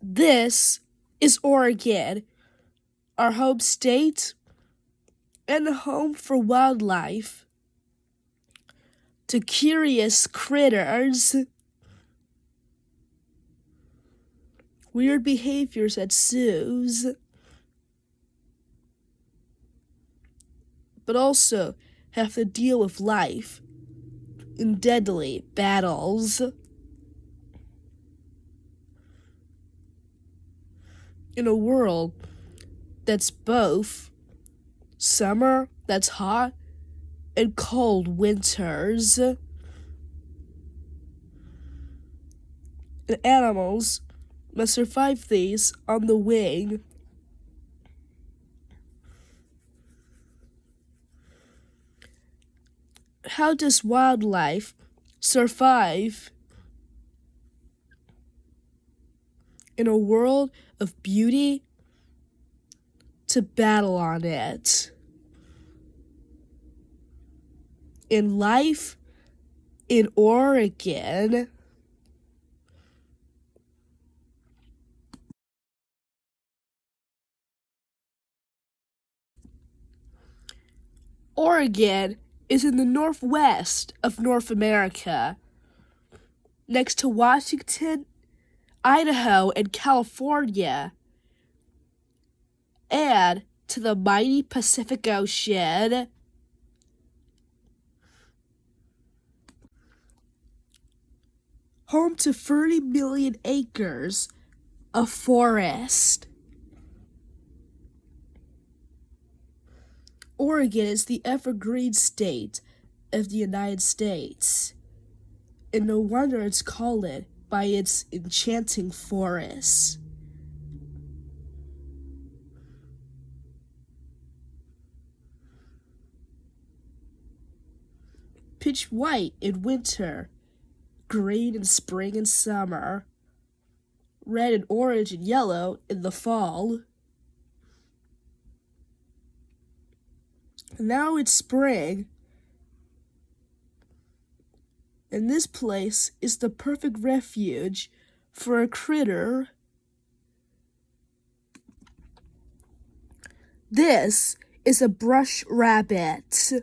This is Oregon, our home state and a home for wildlife, to curious critters, weird behaviors at zoos, but also have to deal with life in deadly battles. In a world that's both summer that's hot and cold winters. And animals must survive these on the wing. How does wildlife survive in a world of beauty to battle on it? In life in Oregon, Oregon is in the northwest of North America, next to Washington, Idaho, and California, and to the mighty Pacific Ocean. Home to 30 million acres of forest. Oregon is the evergreen state of the United States, and no wonder it's called it by its enchanting forests. Pitch white in winter, green in spring and summer, red and orange and yellow in the fall. Now it's spring, and this place is the perfect refuge for a critter. This is a brush rabbit,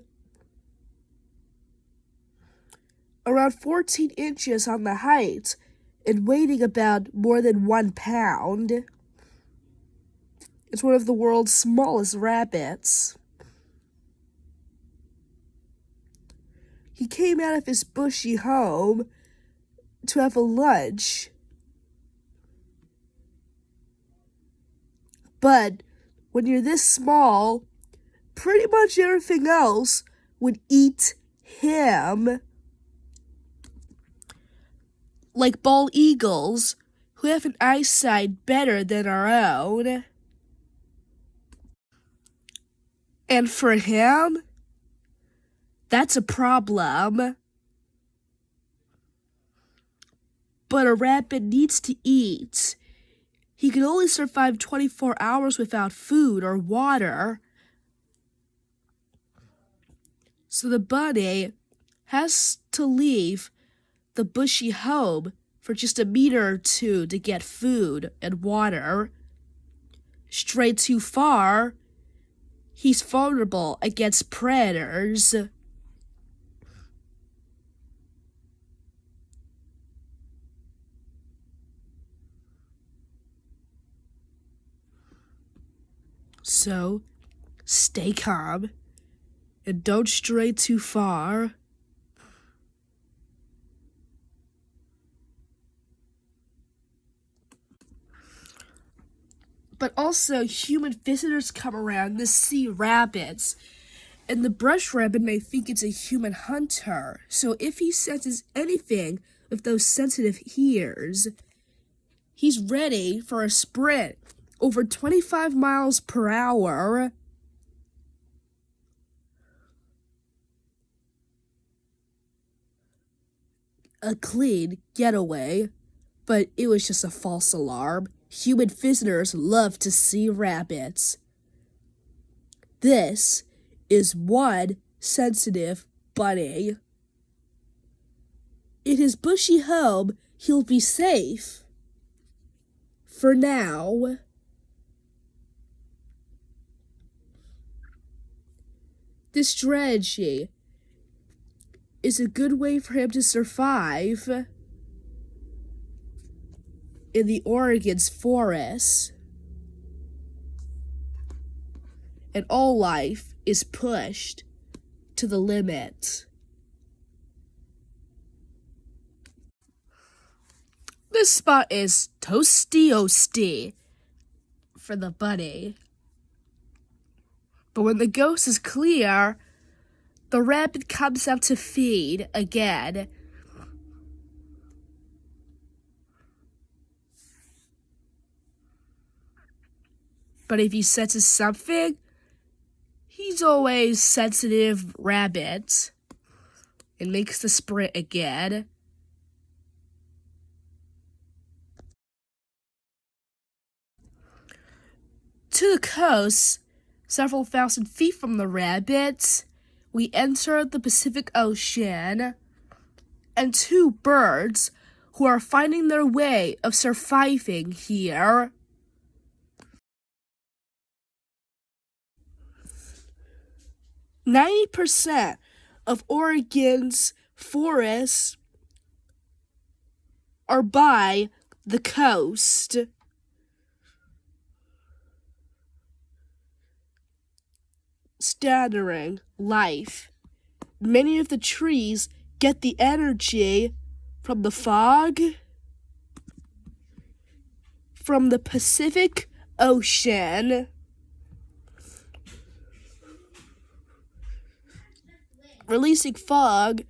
around 14 inches on the height and weighing about more than 1 pound. It's one of the world's smallest rabbits. He came out of his bushy home to have a lunch. But when you're this small, pretty much everything else would eat him. Like bald eagles, who have an eyesight better than our own. And for him, that's a problem. But a rabbit needs to eat. He can only survive 24 hours without food or water. So the bunny has to leave the bushy home for just a meter or two to get food and water. Stray too far, he's vulnerable against predators. So, stay calm and don't stray too far. But also, human visitors come around to see rabbits, and the brush rabbit may think it's a human hunter. So if he senses anything with those sensitive ears, he's ready for a sprint over 25 miles per hour. A clean getaway, but it was just a false alarm. Human visitors love to see rabbits. This is one sensitive bunny. In his bushy home, he'll be safe. for now. This strategy is a good way for him to survive in the Oregon's forests. And all life is pushed to the limit. This spot is toasty for the bunny. But when the coast is clear, the rabbit comes out to feed again. But if he senses something, he's always sensitive rabbit and makes the sprint again. To the coast, several thousand feet from the rabbit, we enter the Pacific Ocean, and two birds who are finding their way of surviving here. %90 of Oregon's forests are by the coast. Staggering life. Many of the trees get the energy from the fog from the Pacific Ocean. Releasing fog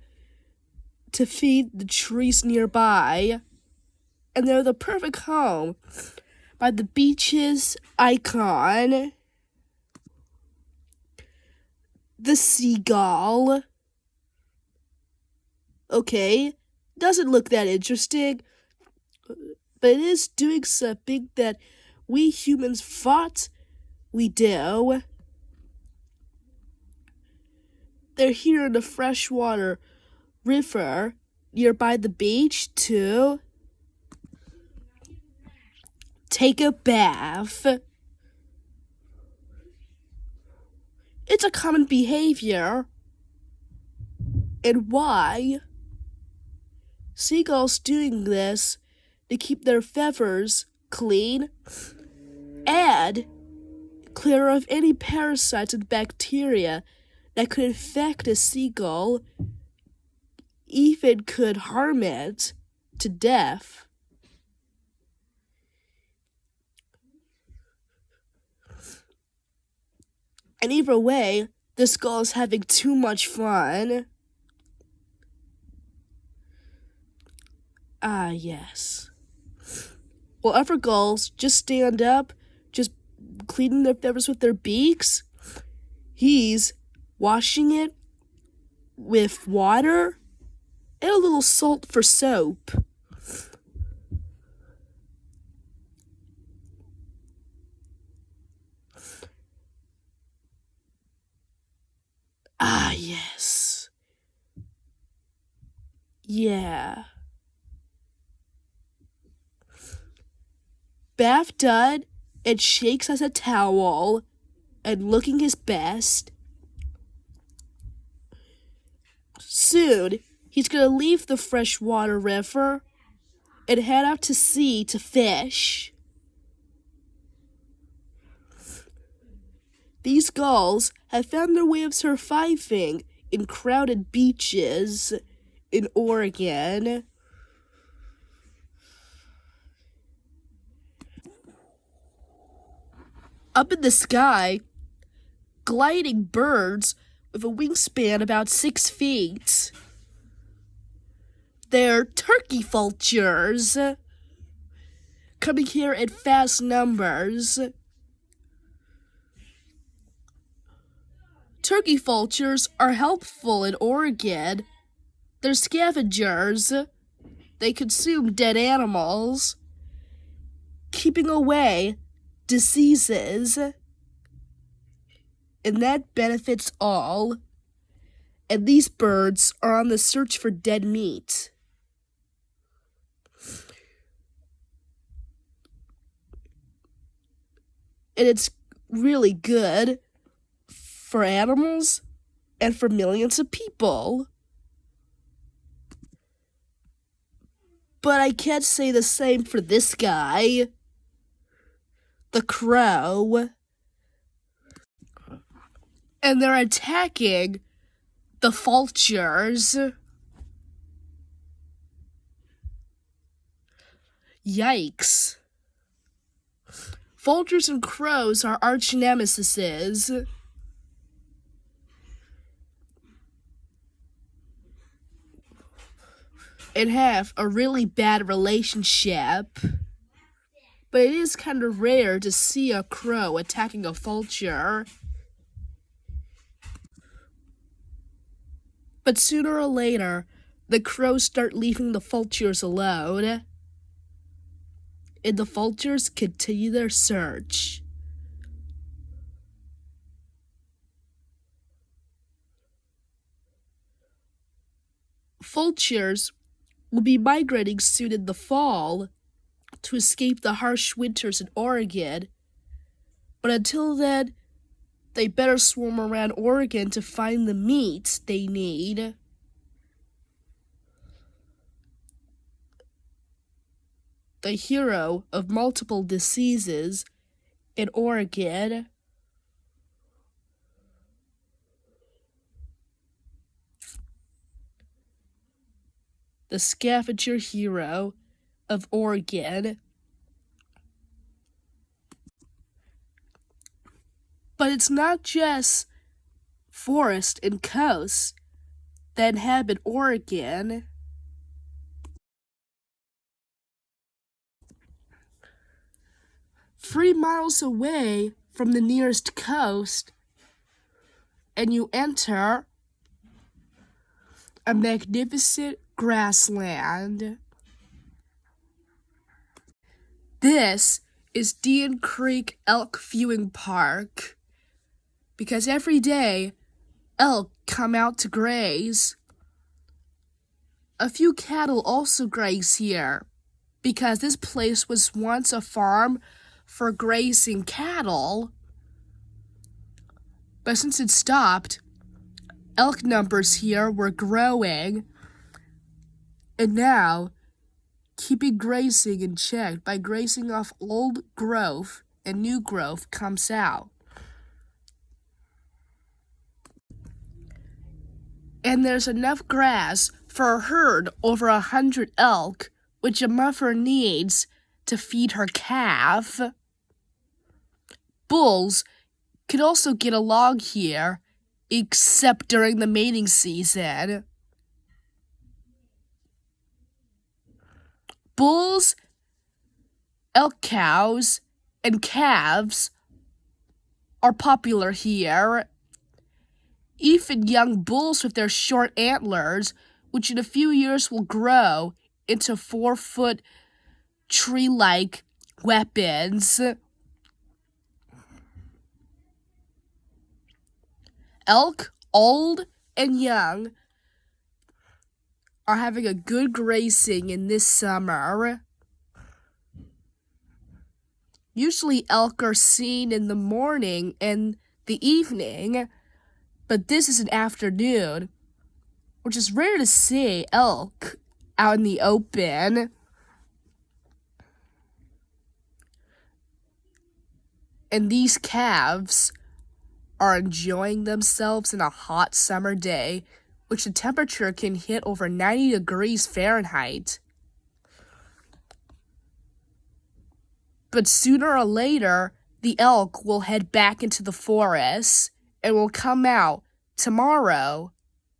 to feed the trees nearby, and they're the perfect home by the beach's icon, the seagull. Okay, doesn't look that interesting, but it is doing something that we humans thought we do. They're here in the freshwater river nearby the beach to take a bath. It's a common behavior. And why? Seagulls doing this to keep their feathers clean and clear of any parasites and bacteria that could infect a seagull, even could harm it to death. And either way, this gull is having too much fun. Ah, yes. While other gulls just stand up, just cleaning their feathers with their beaks, he's washing it with water and a little salt for soap. Ah, yes. Yeah. Bath done, and shakes as a towel, and looking his best. Soon, he's gonna leave the freshwater river and head out to sea to fish. These gulls have found their way of surviving in crowded beaches in Oregon. Up in the sky, gliding birds with a wingspan about 6 feet. They're turkey vultures, coming here in vast numbers. Turkey vultures are helpful in Oregon. They're scavengers. They consume dead animals, keeping away diseases. And that benefits all. And these birds are on the search for dead meat. and it's really good for animals and for millions of people. But I can't say the same for this guy, the crow. And they're attacking the vultures. Yikes. Vultures and crows are arch nemesis. And have a really bad relationship. But it is kind of rare to see a crow attacking a vulture. But sooner or later, the crows start leaving the vultures alone. And the vultures continue their search. Vultures will be migrating soon in the fall to escape the harsh winters in Oregon. But until then, they better swarm around Oregon to find the meat they need. The hero of multiple diseases in Oregon. The scavenger hero of Oregon. But it's not just forest and coast that inhabit Oregon. 3 miles away from the nearest coast, and you enter a magnificent grassland. This is Dean Creek Elk Viewing Park, because every day elk come out to graze. A few cattle also graze here, because this place was once a farm for grazing cattle. But since it stopped, elk numbers here were growing, and now keeping grazing in check by grazing off old growth and new growth comes out. And there's enough grass for a herd over 100 elk, which a mother needs to feed her calf. Bulls could also get along here, except during the mating season. Bulls, elk cows, and calves are popular here. Even young bulls with their short antlers, which in a few years will grow into 4-foot tree-like weapons. Elk, old and young, are having a good grazing in this summer. Usually elk are seen in the morning and the evening, but this is an afternoon, which is rare to see elk out in the open. And these calves are enjoying themselves in a hot summer day, which the temperature can hit over 90 degrees Fahrenheit. But sooner or later, the elk will head back into the forest and will come out tomorrow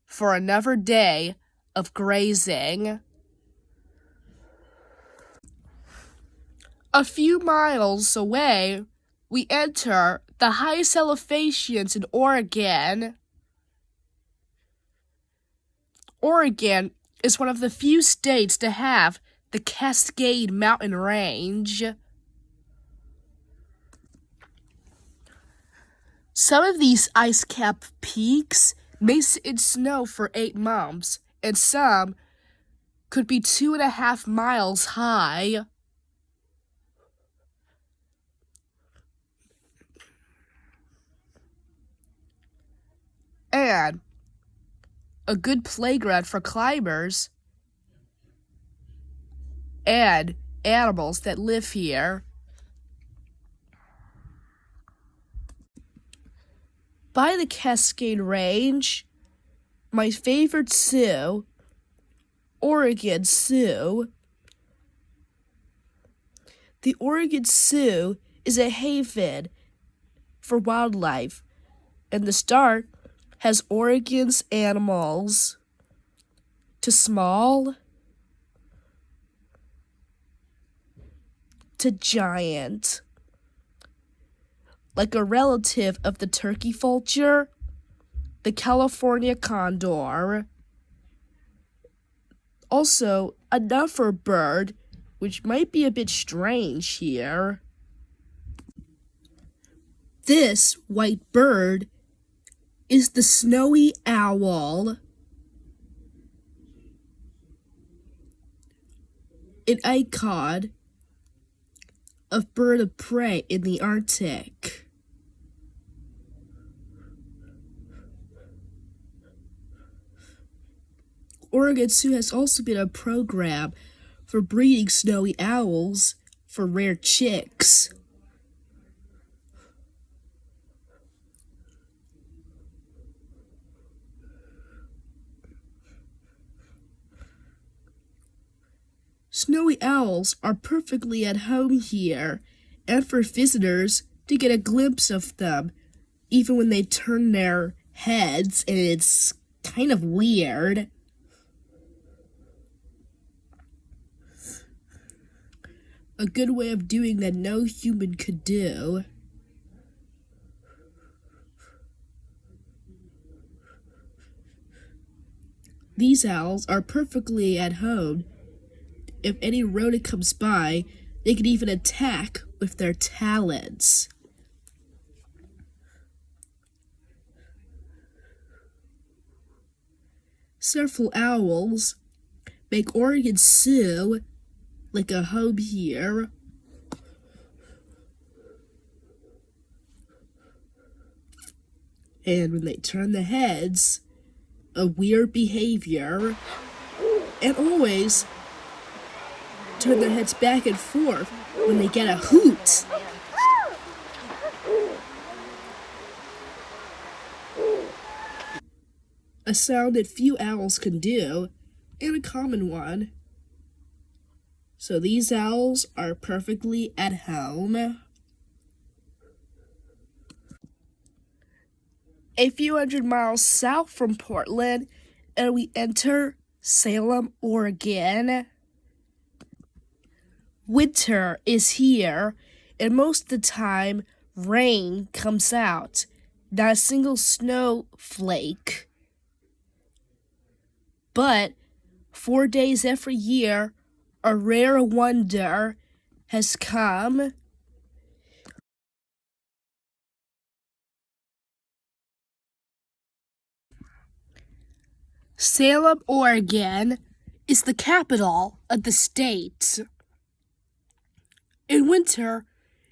for another day of grazing. A few miles away, we enter the highest elevations in Oregon. Oregon is one of the few states to have the Cascade Mountain Range. Some of these ice-capped peaks may sit in snow for 8 months, and some could be 2.5 miles high. and a good playground for climbers and animals that live here. By the Cascade Range, my favorite zoo, Oregon Zoo. The Oregon Zoo is a haven for wildlife, and the star has Oregon's animals to small to giant, like a relative of the turkey vulture, the California condor. Also, another bird, which might be a bit strange here. This white bird is the snowy owl, an icon of bird of prey in the Arctic. Oregon Zoo has also been a program for breeding snowy owls for rare chicks. Snowy owls are perfectly at home here, and for visitors to get a glimpse of them, even when they turn their heads, and it's kind of weird. A good way of doing that no human could do. These owls are perfectly at home. If any rodent comes by, they can even attack with their talons. Several owls make Oregon Zoo like a home here. And when they turn their heads, a weird behavior, and always turn their heads back and forth when they get a hoot. A sound that few owls can do, and a common one. So these owls are perfectly at home. A few hundred miles south from Portland, and we enter Salem, Oregon. Winter is here, and most of the time, rain comes out. Not a single snowflake. But 4 days every year, a rare wonder has come. Salem, Oregon is the capital of the state. In winter,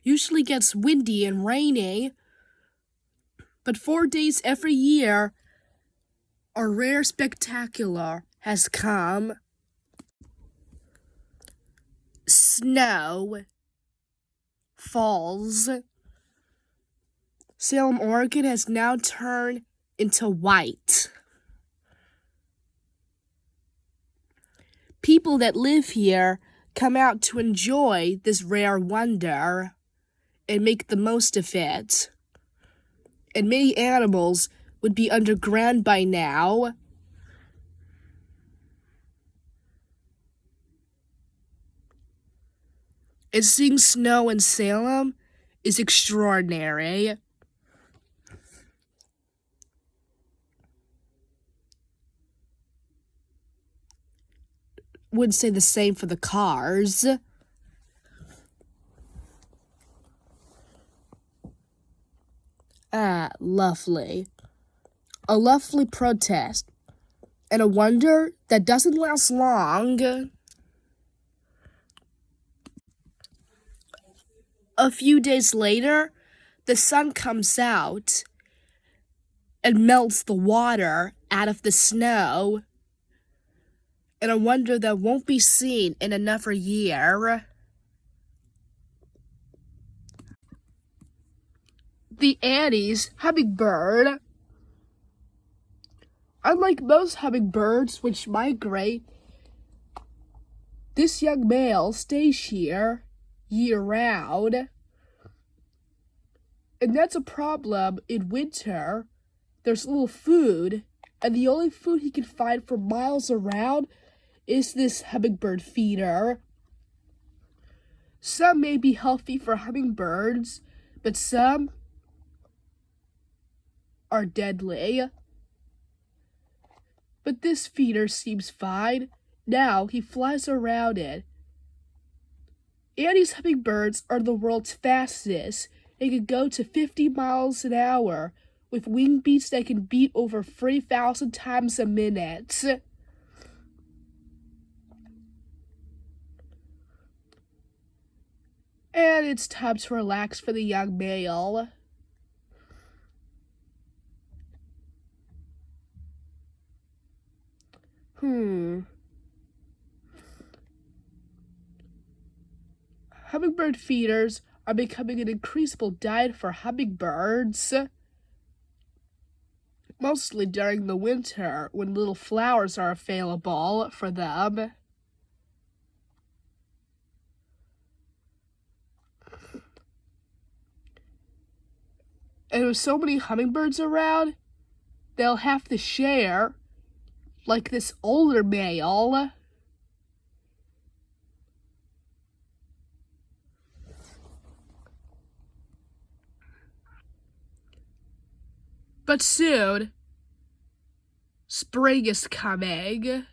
usually gets windy and rainy, but 4 days every year, a rare spectacular has come. Snow falls. Salem, Oregon has now turned into white. People that live here come out to enjoy this rare wonder and make the most of it. And many animals would be underground by now. And seeing snow in Salem is extraordinary. Wouldn't say the same for the cars. Lovely. A lovely protest. And a wonder that doesn't last long. A few days later, the sun comes out, and melts the water out of the snow in a wonder that won't be seen in another year. The Annie's hummingbird. Unlike most hummingbirds which migrate, this young male stays here year-round. And that's a problem in winter. There's little food, and the only food he can find for miles around is this hummingbird feeder. Some may be healthy for hummingbirds, but some are deadly. But this feeder seems fine. Now he flies around it. Annie's hummingbirds are the world's fastest. They can go to 50 miles an hour with wing beats that can beat over 3,000 times a minute. And it's time to relax for the young male. Hummingbird feeders are becoming an increasable diet for hummingbirds, mostly during the winter when little flowers are available for them. And with so many hummingbirds around, they'll have to share, like this older male. But soon, spring is coming.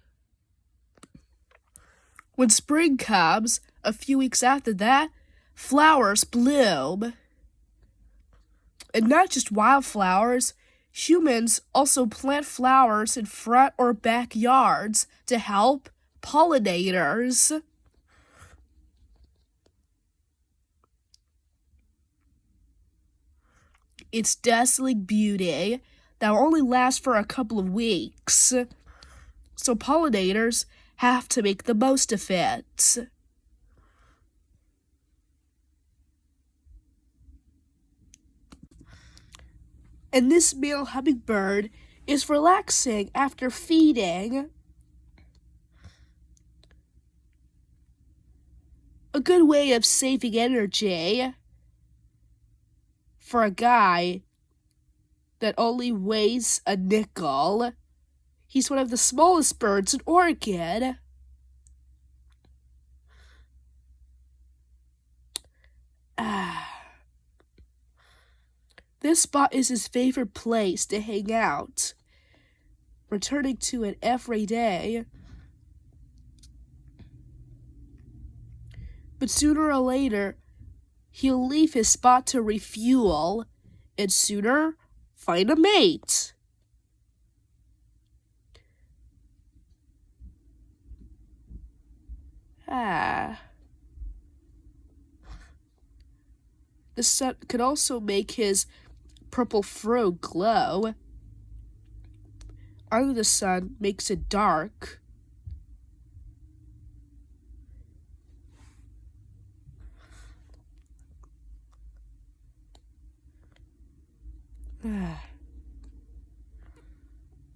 When spring comes, a few weeks after that, flowers bloom. And not just wildflowers, humans also plant flowers in front or backyards to help pollinators. It's dazzling beauty that will only last for a couple of weeks. So pollinators have to make the most of it. And this male hummingbird is relaxing after feeding. A good way of saving energy for a guy that only weighs a nickel. He's one of the smallest birds in Oregon. This spot is his favorite place to hang out, returning to it every day. But sooner or later, he'll leave his spot to refuel, and sooner find a mate. The sun can also make his purple fur glow. Under the sun makes it dark.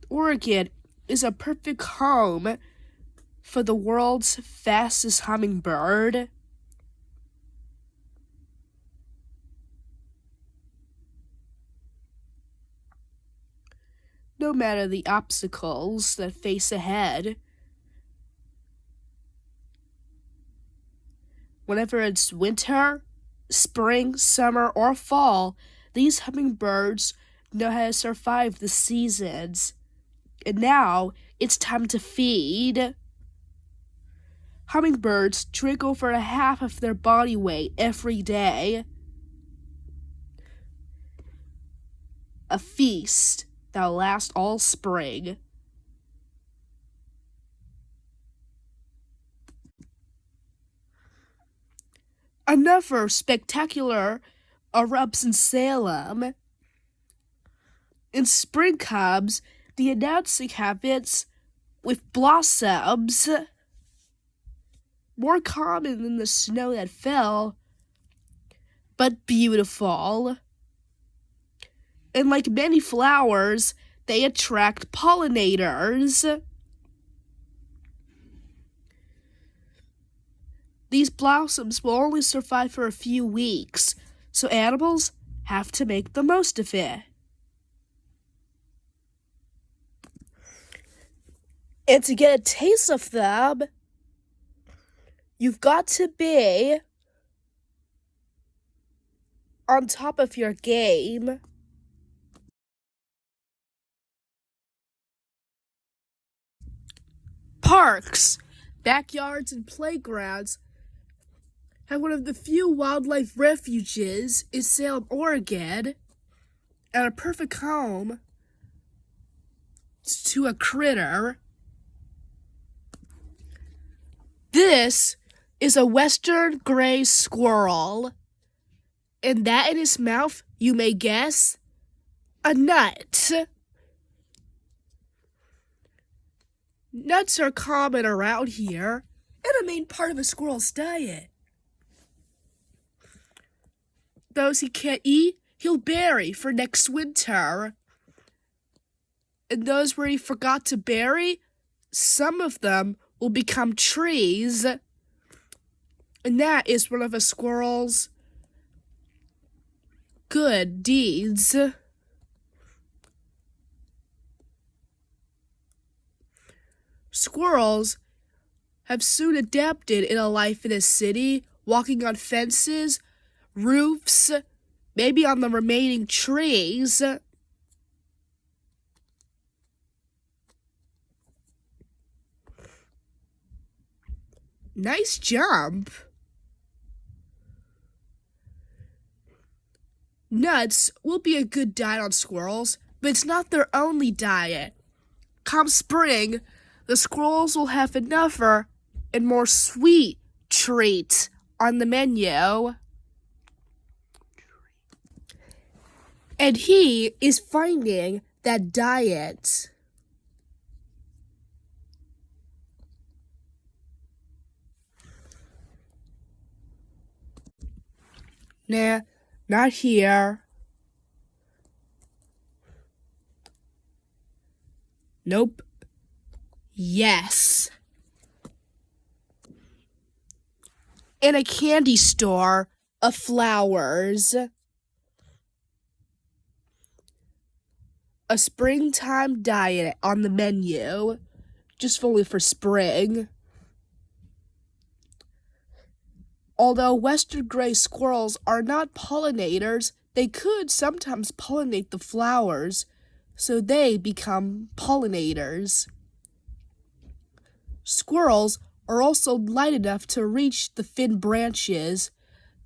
Oregon is a perfect home for the world's fastest hummingbird. No matter the obstacles that face ahead, whenever it's winter, spring, summer, or fall, these hummingbirds know how to survive the seasons. And now it's time to feed. Hummingbirds drink over half of their body weight every day. A feast that'll last all spring. Another spectacular erupts in Salem. In spring comes, the announcing happens with blossoms, more common than the snow that fell, but beautiful. And like many flowers, they attract pollinators. These blossoms will only survive for a few weeks, so animals have to make the most of it. And to get a taste of them, you've got to be on top of your game. Parks, backyards, and playgrounds have one of the few wildlife refuges in Salem, Oregon, and a perfect home to a critter. This is a western gray squirrel, and that in his mouth, you may guess, a nut. Nuts are common around here and a main part of a squirrel's diet. Those he can't eat, he'll bury for next winter. And those where he forgot to bury, some of them will become trees. And that is one of a squirrel's good deeds. Squirrels have soon adapted in a life in a city, walking on fences, roofs, maybe on the remaining trees. Nice jump. Nuts will be a good diet on squirrels, but it's not their only diet. Come spring, the squirrels will have another and more sweet treat on the menu. And he is finding that diet. Nah, not here. Nope. Yes. In a candy store of flowers. A springtime diet on the menu, just fully for spring. Although western gray squirrels are not pollinators, they could sometimes pollinate the flowers, so they become pollinators. Squirrels are also light enough to reach the thin branches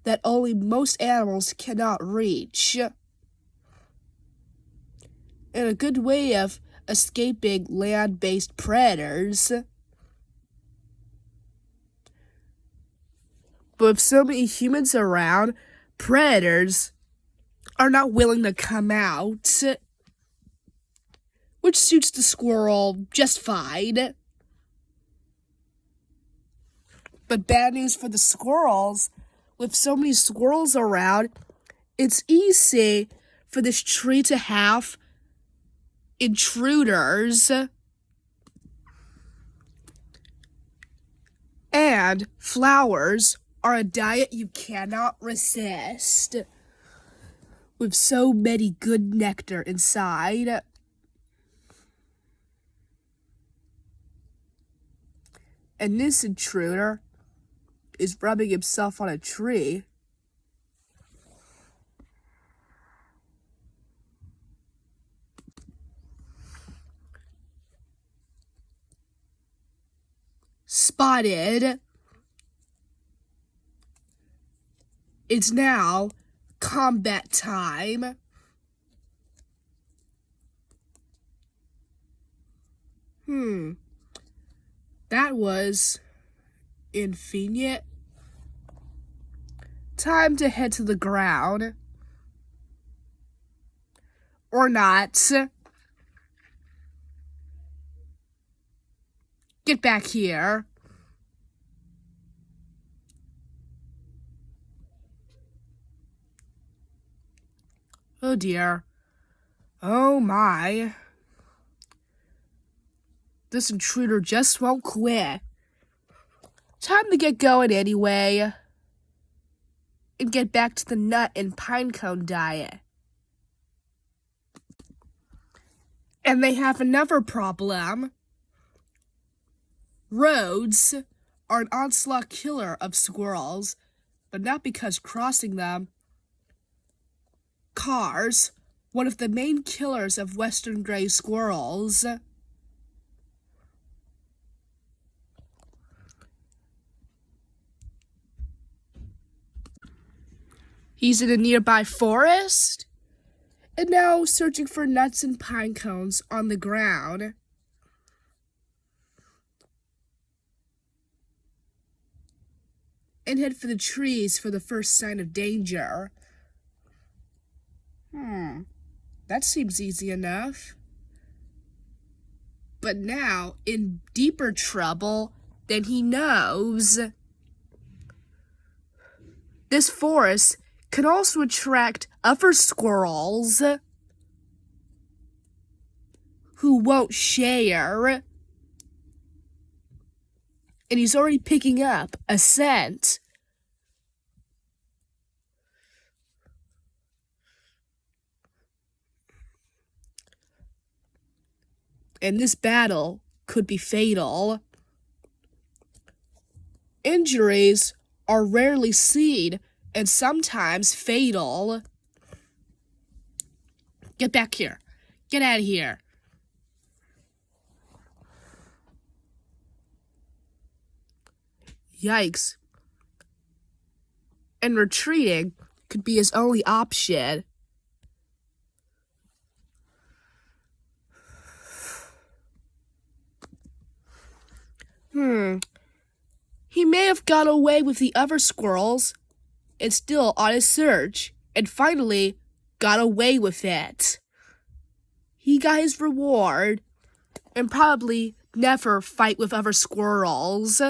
that only most animals cannot reach. And a good way of escaping land-based predators. But with so many humans around, predators are not willing to come out, which suits the squirrel just fine. But bad news for the squirrels, with so many squirrels around, it's easy for this tree to have intruders. And flowers are a diet you cannot resist, with so many good nectar inside. And this intruder is rubbing himself on a tree. Spotted. It's now combat time. That was inconvenient. Time to head to the ground. Or not. Get back here. Oh dear. Oh my. This intruder just won't quit. Time to get going anyway. And get back to the nut and pine cone diet. And they have another problem. Roads are an onslaught killer of squirrels, but not because crossing them. Cars, one of the main killers of western gray squirrels. He's in a nearby forest, and now searching for nuts and pine cones on the ground. And head for the trees for the first sign of danger. That seems easy enough. But now, in deeper trouble than he knows. This forest can also attract other squirrels who won't share. And he's already picking up a scent. And this battle could be fatal. Injuries are rarely seen and sometimes fatal. Get back here. Get out of here. Yikes. And retreating could be his only option. He may have got away with the other squirrels and still on his search, and finally got away with it. He got his reward and probably never fight with other squirrels.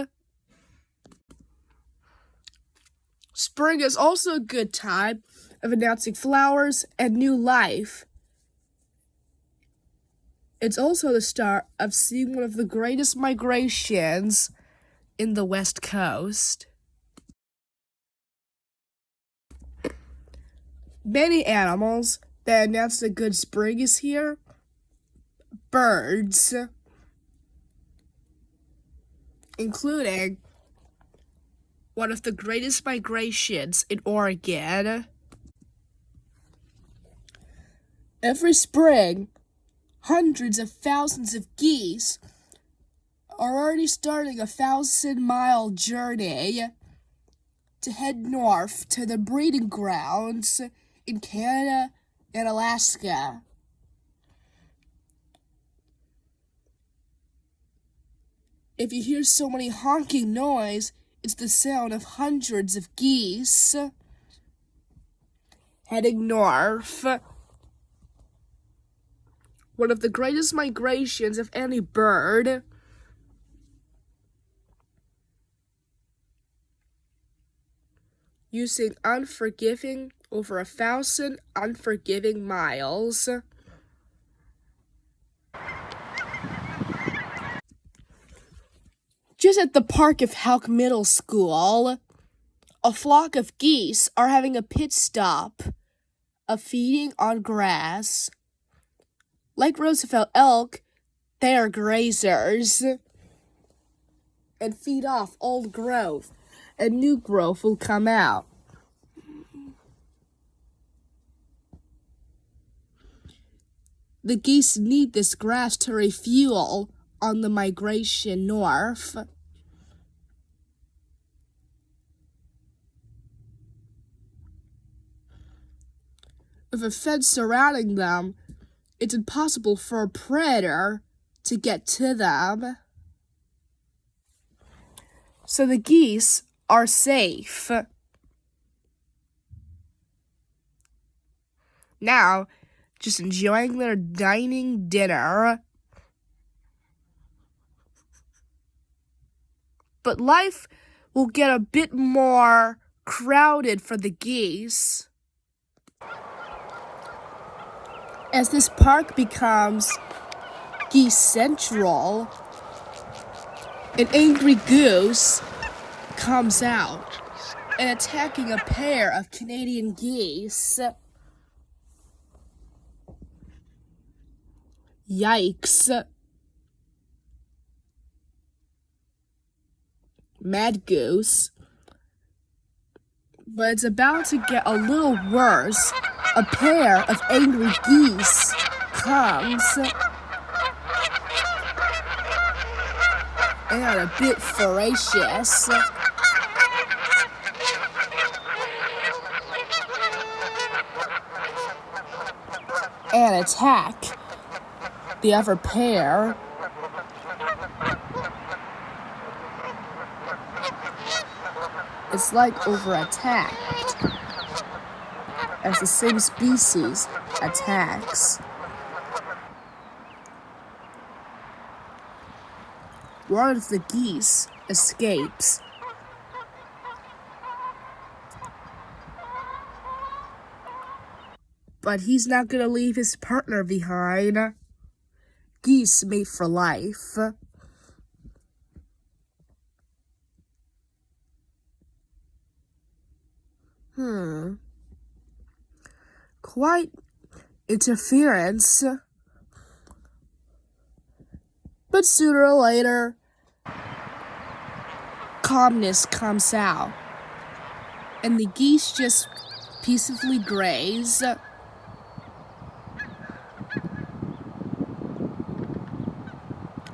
Spring is also a good time of announcing flowers and new life. It's also the start of seeing one of the greatest migrations in the West Coast. Many animals that announce that good spring is here. Birds, including one of the greatest migrations in Oregon. Every spring, hundreds of thousands of geese are already starting a 1,000-mile journey to head north to the breeding grounds in Canada and Alaska. If you hear so many honking noise, it's the sound of hundreds of geese heading north. One of the greatest migrations of any bird. Using unforgiving over 1,000 unforgiving miles. Just at the park of Halk Middle School, a flock of geese are having a pit stop of feeding on grass. Like Roosevelt elk, they are grazers and feed off old growth, and new growth will come out. The geese need this grass to refuel on the migration north. With a fence surrounding them, it's impossible for a predator to get to them. So the geese are safe. Now, just enjoying their dining dinner. But life will get a bit more crowded for the geese. As this park becomes Geese Central, an angry goose comes out and attacking a pair of Canadian geese. Yikes. Mad goose. But it's about to get a little worse. A pair of angry geese comes and a bit voracious. And attack the other pair. It's like over-attacked as the same species attacks. One of the geese escapes. But he's not gonna leave his partner behind. Geese mate for life. Quite interference. But sooner or later, calmness comes out. And the geese just peacefully graze.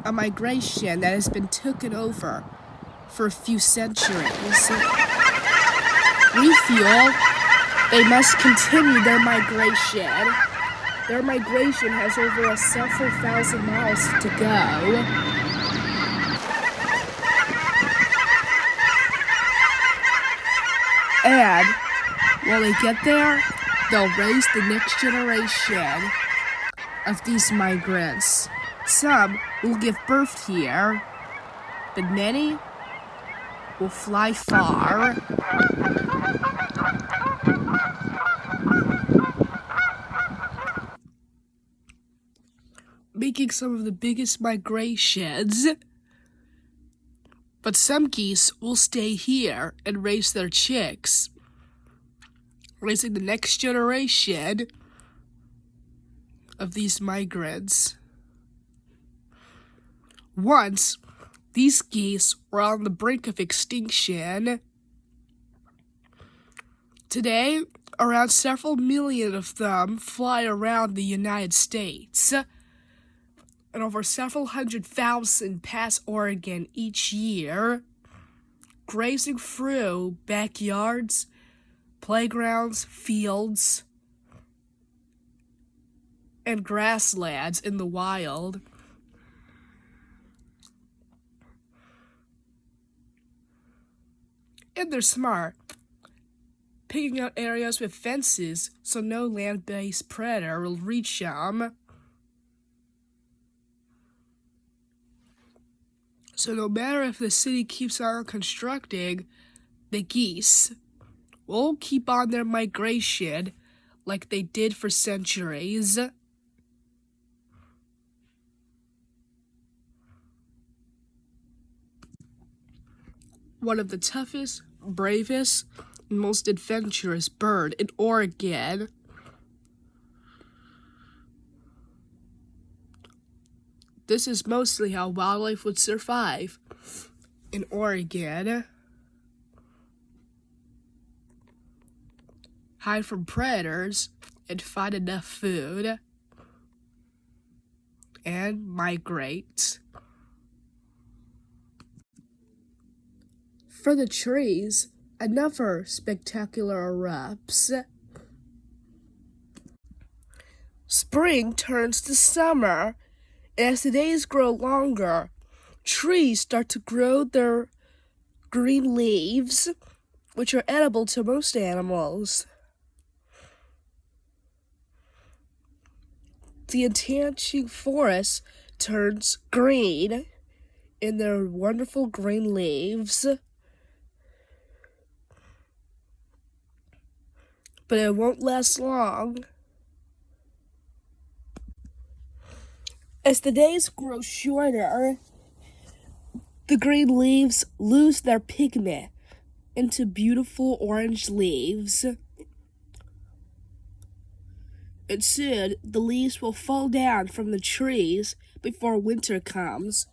A migration that has been taken over for a few centuries. We feel they must continue their migration. Their migration has over several thousand miles to go. And when they get there, they'll raise the next generation of these migrants. Some will give birth here, but many will fly far. Making some of the biggest migrations. But some geese will stay here and raise their chicks, raising the next generation of these migrants. Once, these geese were on the brink of extinction. Today, around several million of them fly around the United States, and over several 100,000 pass Oregon each year, grazing through backyards, playgrounds, fields, and grasslands in the wild. And they're smart, picking out areas with fences so no land-based predator will reach them. So no matter if the city keeps on constructing, the geese will keep on their migration like they did for centuries. One of the toughest, bravest, and most adventurous bird in Oregon. This is mostly how wildlife would survive in Oregon. Hide from predators and find enough food. And migrate. For the trees, another spectacular erupts. Spring turns to summer. As the days grow longer, trees start to grow their green leaves, which are edible to most animals. The enchanting forest turns green in their wonderful green leaves. But it won't last long. As the days grow shorter, the green leaves lose their pigment into beautiful orange leaves. And soon, the leaves will fall down from the trees before winter comes.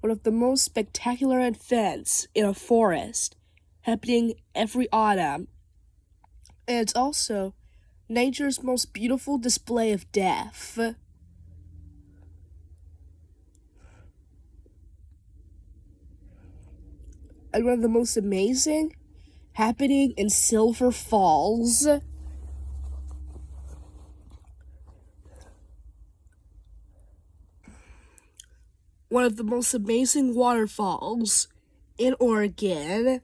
One of the most spectacular events in a forest, happening every autumn. And it's also nature's most beautiful display of death. And one of the most amazing, happening in Silver Falls. One of the most amazing waterfalls in Oregon.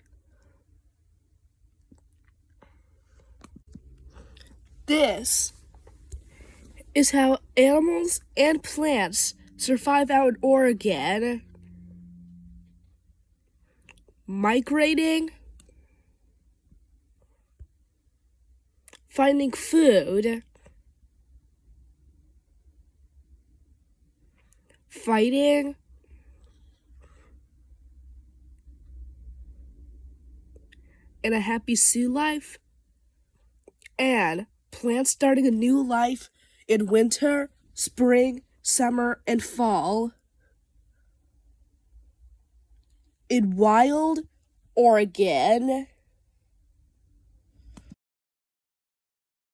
This is how animals and plants survive out in Oregon. Migrating, finding food, fighting, and a happy sea life, and plants starting a new life in winter, spring, summer, and fall. In wild Oregon.